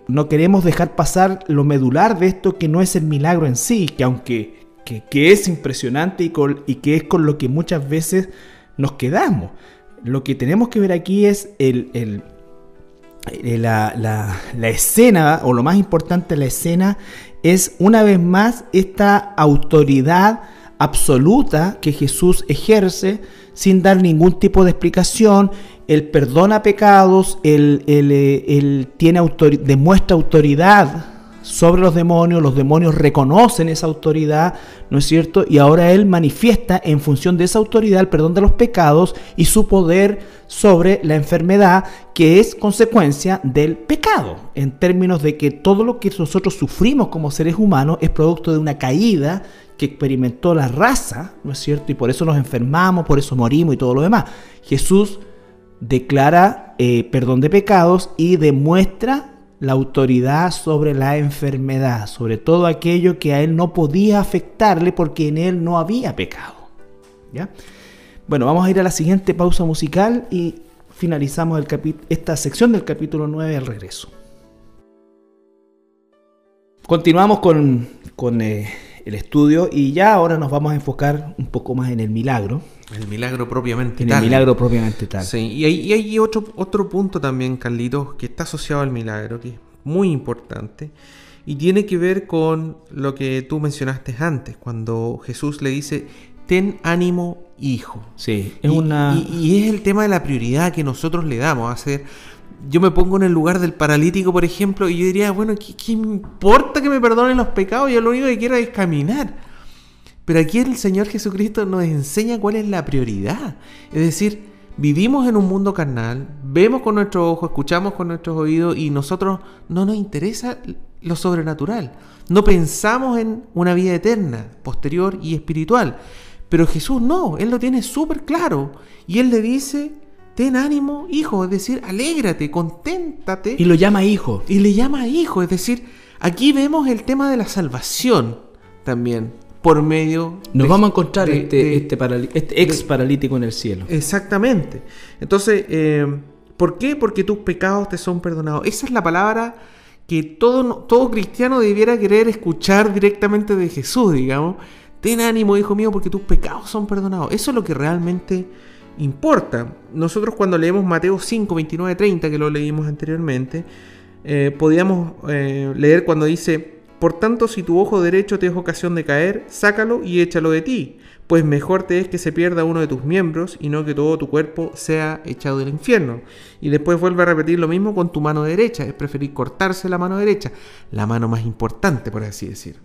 A: no queremos dejar pasar lo medular de esto, que no es el milagro en sí, que aunque que es impresionante y que es con lo que muchas veces nos quedamos. Lo que tenemos que ver aquí es la escena, o lo más importante, la escena es una vez más esta autoridad absoluta que Jesús ejerce sin dar ningún tipo de explicación. Él perdona pecados, él demuestra autoridad sobre los demonios reconocen esa autoridad, ¿no es cierto? Y ahora él manifiesta en función de esa autoridad el perdón de los pecados y su poder sobre la enfermedad, que es consecuencia del pecado, en términos de que todo lo que nosotros sufrimos como seres humanos es producto de una caída que experimentó la raza, ¿no es cierto? Y por eso nos enfermamos, por eso morimos y todo lo demás. Jesús declara perdón de pecados y demuestra la autoridad sobre la enfermedad, sobre todo aquello que a él no podía afectarle porque en él no había pecado. ¿Ya? Bueno, vamos a ir a la siguiente pausa musical y finalizamos esta sección del capítulo 9 al regreso. Continuamos con el estudio y ya ahora nos vamos a enfocar un poco más en el milagro.
B: El milagro propiamente
A: tal. En el milagro propiamente tal.
B: Sí, y hay otro punto también, Carlitos, que está asociado al milagro, que es muy importante, y tiene que ver con lo que tú mencionaste antes, cuando Jesús le dice, ten ánimo, hijo.
A: Sí,
B: y es el tema de la prioridad que nosotros le damos. Yo me pongo en el lugar del paralítico, por ejemplo, y yo diría, bueno, ¿qué me importa que me perdonen los pecados? Yo lo único que quiero es caminar. Pero aquí el Señor Jesucristo nos enseña cuál es la prioridad. Es decir, vivimos en un mundo carnal, vemos con nuestros ojos, escuchamos con nuestros oídos y nosotros no nos interesa lo sobrenatural. No pensamos en una vida eterna, posterior y espiritual. Pero Jesús no, Él lo tiene súper claro. Y Él le dice, ten ánimo, hijo, es decir, alégrate, conténtate.
A: Y lo llama hijo.
B: Y le llama hijo, es decir, aquí vemos el tema de la salvación también. Por medio
A: nos vamos a encontrar este ex paralítico en el cielo.
B: Exactamente. Entonces, ¿por qué? Porque tus pecados te son perdonados. Esa es la palabra que todo cristiano debiera querer escuchar directamente de Jesús, digamos. Ten ánimo, hijo mío, porque tus pecados son perdonados. Eso es lo que realmente importa. Nosotros cuando leemos Mateo 5, 29, 30, que lo leímos anteriormente, podíamos leer cuando dice: por tanto, si tu ojo derecho te es ocasión de caer, sácalo y échalo de ti, pues mejor te es que se pierda uno de tus miembros y no que todo tu cuerpo sea echado del infierno. Y después vuelve a repetir lo mismo con tu mano derecha, es preferir cortarse la mano derecha, la mano más importante, por así decir.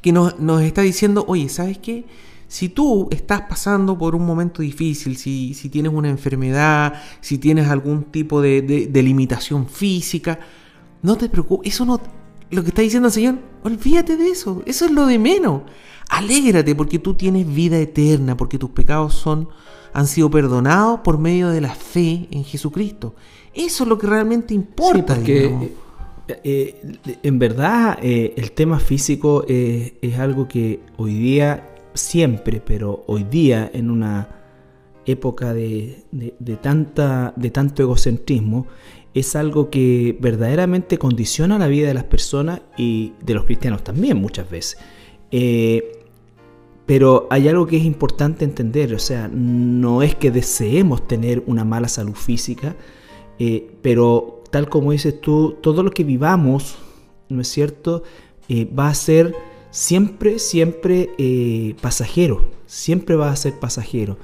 B: Que nos está diciendo, oye, ¿sabes qué? Si tú estás pasando por un momento difícil, si tienes una enfermedad, si tienes algún tipo de limitación física, no te preocupes, eso no... Lo que está diciendo el Señor, olvídate de eso es lo de menos. Alégrate porque tú tienes vida eterna, porque tus pecados han sido perdonados por medio de la fe en Jesucristo. Eso es lo que realmente importa.
A: Sí, porque en verdad el tema físico es algo que hoy día, siempre, pero hoy día en época de tanto egocentrismo, es algo que verdaderamente condiciona la vida de las personas y de los cristianos también muchas veces. Pero hay algo que es importante entender, o sea, no es que deseemos tener una mala salud física, pero tal como dices tú, todo lo que vivamos, ¿no es cierto?, va a ser siempre pasajero, siempre va a ser pasajero.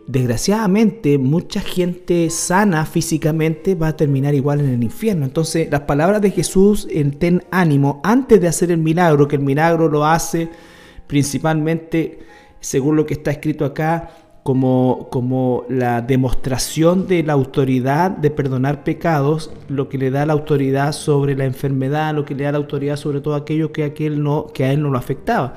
A: Desgraciadamente, mucha gente sana físicamente va a terminar igual en el infierno. Entonces, las palabras de Jesús en ten ánimo, antes de hacer el milagro, que el milagro lo hace principalmente, según lo que está escrito acá, como la demostración de la autoridad de perdonar pecados, lo que le da la autoridad sobre la enfermedad, lo que le da la autoridad sobre todo aquello que a él no lo afectaba.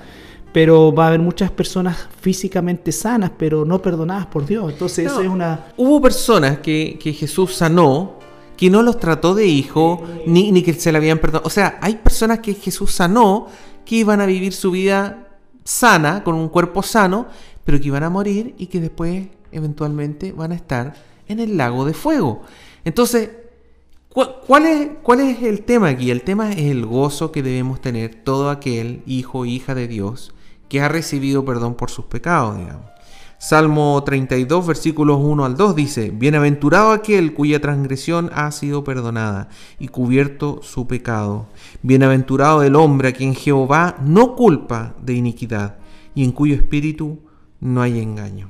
A: Pero va a haber muchas personas físicamente sanas, pero no perdonadas por Dios. Entonces eso es una...
B: Hubo personas que Jesús sanó, que no los trató de hijo, ni que se le habían perdonado. O sea, hay personas que Jesús sanó, que iban a vivir su vida sana, con un cuerpo sano, pero que iban a morir y que después eventualmente van a estar en el lago de fuego. Entonces, ¿cuál es el tema aquí? El tema es el gozo que debemos tener todo aquel hijo o hija de Dios que ha recibido perdón por sus pecados, digamos. Salmo 32, versículos 1 al 2 dice: Bienaventurado aquel cuya transgresión ha sido perdonada y cubierto su pecado. Bienaventurado el hombre a quien Jehová no culpa de iniquidad y en cuyo espíritu no hay engaño.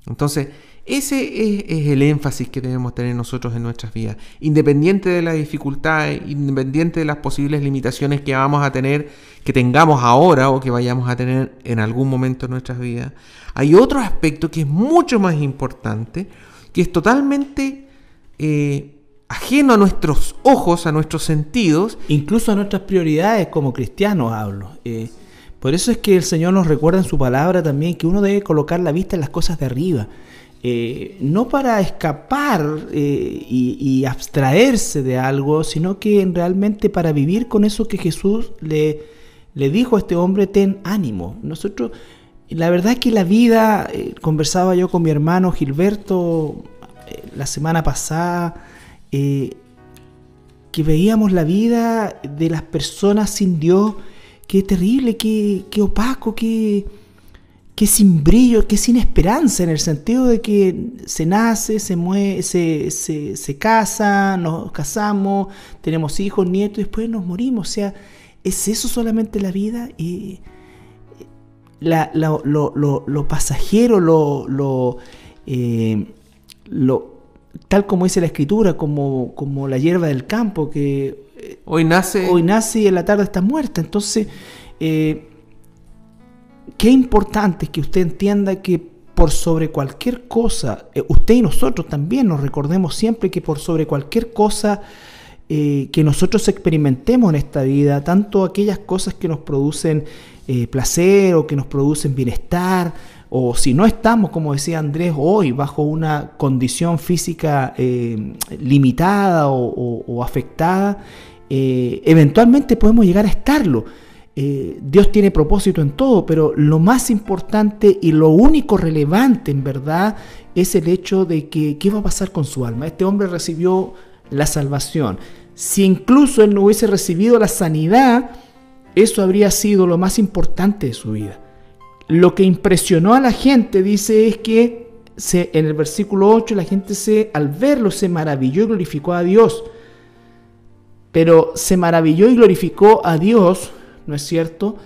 B: Entonces, ese es el énfasis que debemos tener nosotros en nuestras vidas. Independiente de las dificultades, independiente de las posibles limitaciones que vamos a tener, que tengamos ahora o que vayamos a tener en algún momento en nuestras vidas, hay otro aspecto que es mucho más importante, que es totalmente ajeno a nuestros ojos, a nuestros sentidos.
A: Incluso a nuestras prioridades como cristianos hablo. Por eso es que el Señor nos recuerda en su palabra también que uno debe colocar la vista en las cosas de arriba. No para escapar y abstraerse de algo, sino que realmente para vivir con eso que Jesús le dijo a este hombre: ten ánimo. Nosotros, la verdad es que la vida, conversaba yo con mi hermano Gilberto la semana pasada, que veíamos la vida de las personas sin Dios, qué terrible, qué opaco, qué sin brillo, qué sin esperanza, en el sentido de que se nace, se muere, se casa, nos casamos, tenemos hijos, nietos y después nos morimos. O sea, ¿es eso solamente la vida? Lo pasajero, tal como dice la Escritura, como la hierba del campo, que hoy nace y en la tarde está muerta. Entonces, qué importante es que usted entienda que por sobre cualquier cosa, usted y nosotros también nos recordemos siempre que por sobre cualquier cosa que nosotros experimentemos en esta vida, tanto aquellas cosas que nos producen placer o que nos producen bienestar, o si no estamos, como decía Andrés, hoy bajo una condición física limitada o afectada, eventualmente podemos llegar a estarlo. Dios tiene propósito en todo, pero lo más importante y lo único relevante en verdad es el hecho de que ¿qué va a pasar con su alma? Este hombre recibió la salvación. Si incluso él no hubiese recibido la sanidad, eso habría sido lo más importante de su vida. Lo que impresionó a la gente, dice, es que en el versículo 8 la gente al verlo se maravilló y glorificó a Dios. Pero se maravilló y glorificó a Dios, ¿no es cierto?,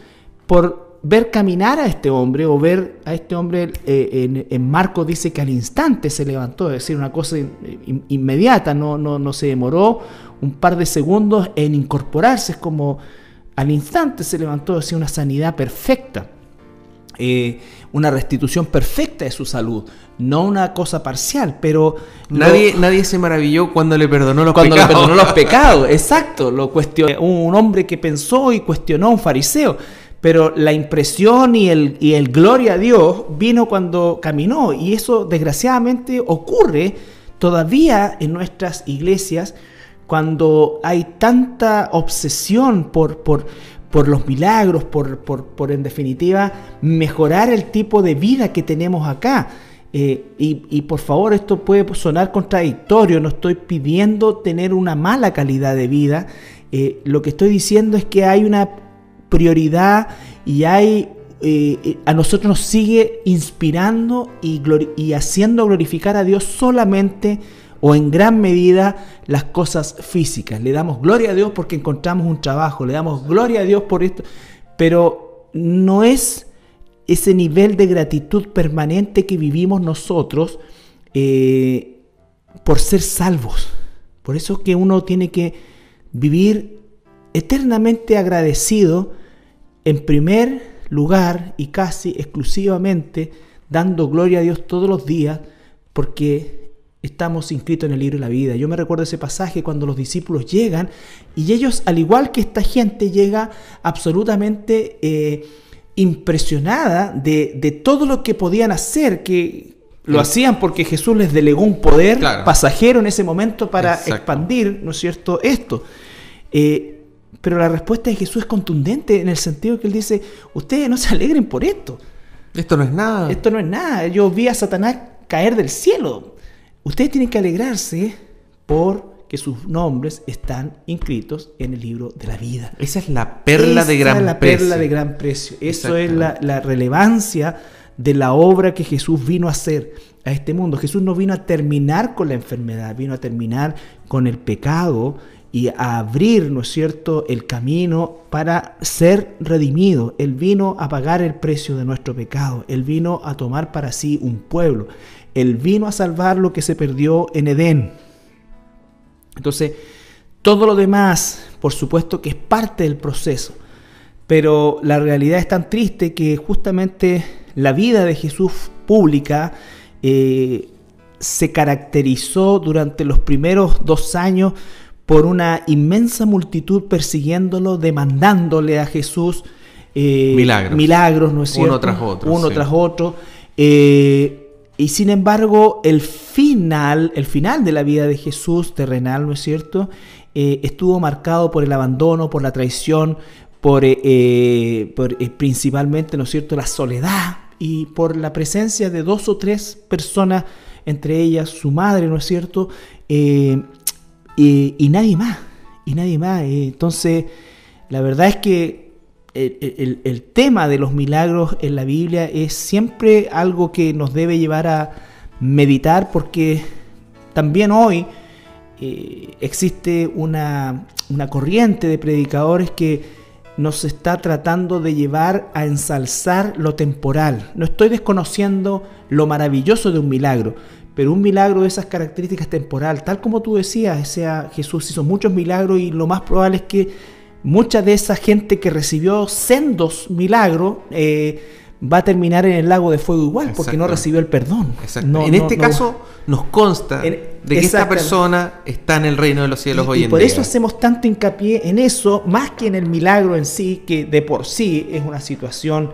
A: por ver caminar a este hombre, o ver a este hombre, en Marcos dice que al instante se levantó, es decir, una cosa inmediata, no se demoró un par de segundos en incorporarse, es como al instante se levantó, es decir, una sanidad perfecta, una restitución perfecta de su salud, no una cosa parcial, pero
B: nadie se maravilló cuando le perdonó los pecados.
A: Le perdonó los pecados, exacto, lo cuestionó un hombre que pensó y cuestionó a un fariseo, pero la impresión y el gloria a Dios vino cuando caminó, y eso desgraciadamente ocurre todavía en nuestras iglesias cuando hay tanta obsesión por los milagros, por en definitiva mejorar el tipo de vida que tenemos acá. Y por favor, esto puede sonar contradictorio, no estoy pidiendo tener una mala calidad de vida, lo que estoy diciendo es que hay una prioridad y a nosotros nos sigue inspirando y haciendo glorificar a Dios solamente o en gran medida las cosas físicas. Le damos gloria a Dios porque encontramos un trabajo, le damos gloria a Dios por esto, pero no es ese nivel de gratitud permanente que vivimos nosotros por ser salvos. Por eso es que uno tiene que vivir eternamente agradecido, en primer lugar y casi exclusivamente dando gloria a Dios todos los días, porque estamos inscritos en el libro de la vida. Yo me recuerdo ese pasaje cuando los discípulos llegan y ellos, al igual que esta gente, llega absolutamente impresionada de todo lo que podían hacer, que lo hacían porque Jesús les delegó un poder pasajero en ese momento para expandir, ¿no es cierto?, esto. Pero la respuesta de Jesús es contundente en el sentido que Él dice, ustedes no se alegren por esto.
B: Esto no es nada.
A: Esto no es nada. Yo vi a Satanás caer del cielo. Ustedes tienen que alegrarse porque sus nombres están inscritos en el libro de la vida.
B: Esa es la perla de gran precio. Esa es la perla
A: de gran precio. Eso es la relevancia de la obra que Jesús vino a hacer a este mundo. Jesús no vino a terminar con la enfermedad, vino a terminar con el pecado y a abrir, ¿no es cierto?, el camino para ser redimido. Él vino a pagar el precio de nuestro pecado. Él vino a tomar para sí un pueblo. Él vino a salvar lo que se perdió en Edén. Entonces, todo lo demás, por supuesto que es parte del proceso. Pero la realidad es tan triste que justamente la vida de Jesús pública se caracterizó durante los primeros 2 años por una inmensa multitud persiguiéndolo, demandándole a Jesús milagros, ¿no es cierto? Uno tras otro. Y sin embargo, el final de la vida de Jesús terrenal, ¿no es cierto?, estuvo marcado por el abandono, por la traición, por principalmente, ¿no es cierto?, la soledad y por la presencia de 2 o 3 personas, entre ellas su madre, ¿no es cierto?, y nadie más, entonces la verdad es que el tema de los milagros en la Biblia es siempre algo que nos debe llevar a meditar, porque también hoy existe una corriente de predicadores que nos está tratando de llevar a ensalzar lo temporal. No estoy desconociendo lo maravilloso de un milagro, pero un milagro de esas características temporal, tal como tú decías, Jesús hizo muchos milagros y lo más probable es que mucha de esa gente que recibió sendos milagros va a terminar en el lago de fuego igual, porque no recibió el perdón.
B: En este caso nos consta de que esta persona está en el reino de los cielos hoy en día.
A: Y por eso hacemos tanto hincapié en eso, más que en el milagro en sí, que de por sí es una situación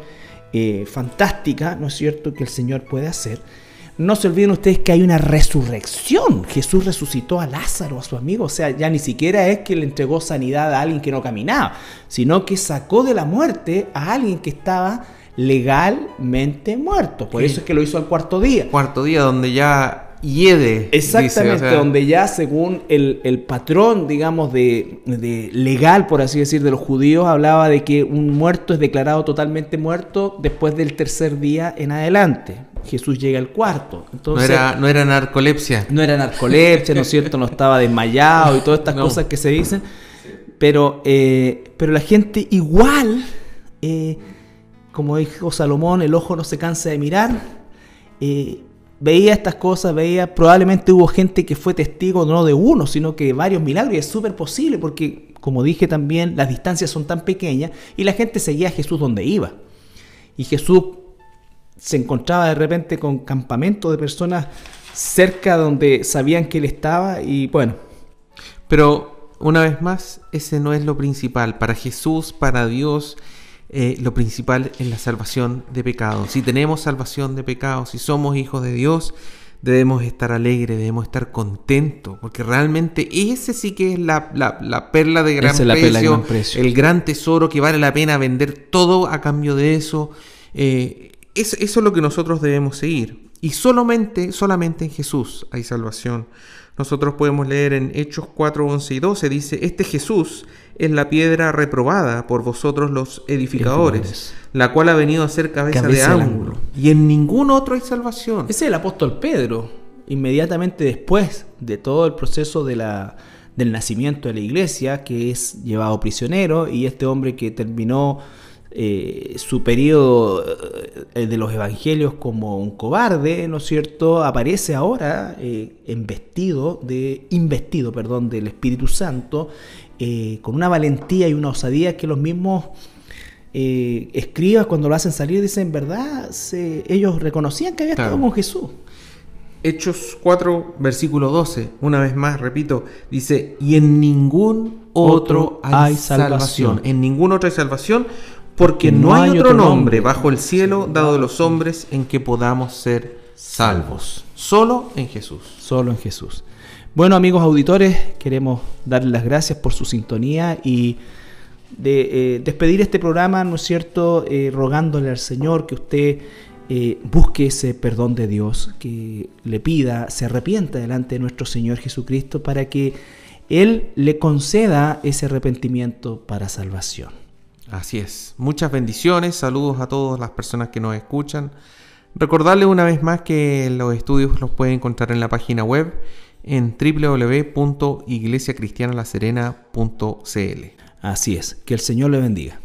A: fantástica, ¿no es cierto?, que el Señor puede hacer. No se olviden ustedes que hay una resurrección. Jesús resucitó a Lázaro, a su amigo. O sea, ya ni siquiera es que le entregó sanidad a alguien que no caminaba, sino que sacó de la muerte a alguien que estaba legalmente muerto. Por eso es que lo hizo al 4º día.
B: 4º día, donde ya hiede.
A: Exactamente, dice, donde ya según el patrón, digamos, de legal, por así decir, de los judíos, hablaba de que un muerto es declarado totalmente muerto después del 3er día en adelante. Jesús llega al 4º. Entonces,
B: no era narcolepsia.
A: No era narcolepsia, ¿no es cierto? No estaba desmayado y todas estas cosas que se dicen. Pero la gente igual, como dijo Salomón, el ojo no se cansa de mirar. Veía estas cosas, probablemente hubo gente que fue testigo no de uno, sino que de varios milagros. Y es súper posible porque, como dije también, las distancias son tan pequeñas y la gente seguía a Jesús donde iba. Y Jesús se encontraba de repente con campamentos de personas cerca donde sabían que Él estaba y bueno.
B: Pero una vez más, ese no es lo principal. Para Jesús, para Dios, lo principal es la salvación de pecados. Si tenemos salvación de pecados, si somos hijos de Dios, debemos estar alegres, debemos estar contentos, porque realmente ese sí que es la perla de gran precio, el gran tesoro que vale la pena vender todo a cambio de eso. Eso es lo que nosotros debemos seguir. Y solamente en Jesús hay salvación. Nosotros podemos leer en Hechos 4, 11 y 12, dice: este Jesús es la piedra reprobada por vosotros los edificadores, la cual ha venido a ser cabeza de ángulo. Y en ningún otro hay salvación.
A: Ese es el apóstol Pedro, inmediatamente después de todo el proceso del nacimiento de la iglesia, que es llevado prisionero, y este hombre que terminó su periodo de los evangelios como un cobarde, ¿no es cierto?, aparece ahora investido del Espíritu Santo, con una valentía y una osadía que los mismos escribas, cuando lo hacen salir, dicen: ¿verdad? Ellos reconocían que había estado con Jesús.
B: Hechos 4, versículo 12, una vez más, repito, dice: y en ningún otro hay salvación. En ningún otro hay salvación, porque no hay otro nombre bajo el cielo dado de los hombres en que podamos ser salvos. Solo en Jesús.
A: Solo en Jesús. Bueno, amigos auditores, queremos darles las gracias por su sintonía y despedir este programa, ¿no es cierto?, rogándole al Señor que usted busque ese perdón de Dios, que le pida, se arrepienta delante de nuestro Señor Jesucristo para que Él le conceda ese arrepentimiento para salvación.
B: Así es. Muchas bendiciones, saludos a todas las personas que nos escuchan. Recordarles una vez más que los estudios los pueden encontrar en la página web en www.iglesiacristianalaserena.cl.
A: Así es. Que el Señor le bendiga.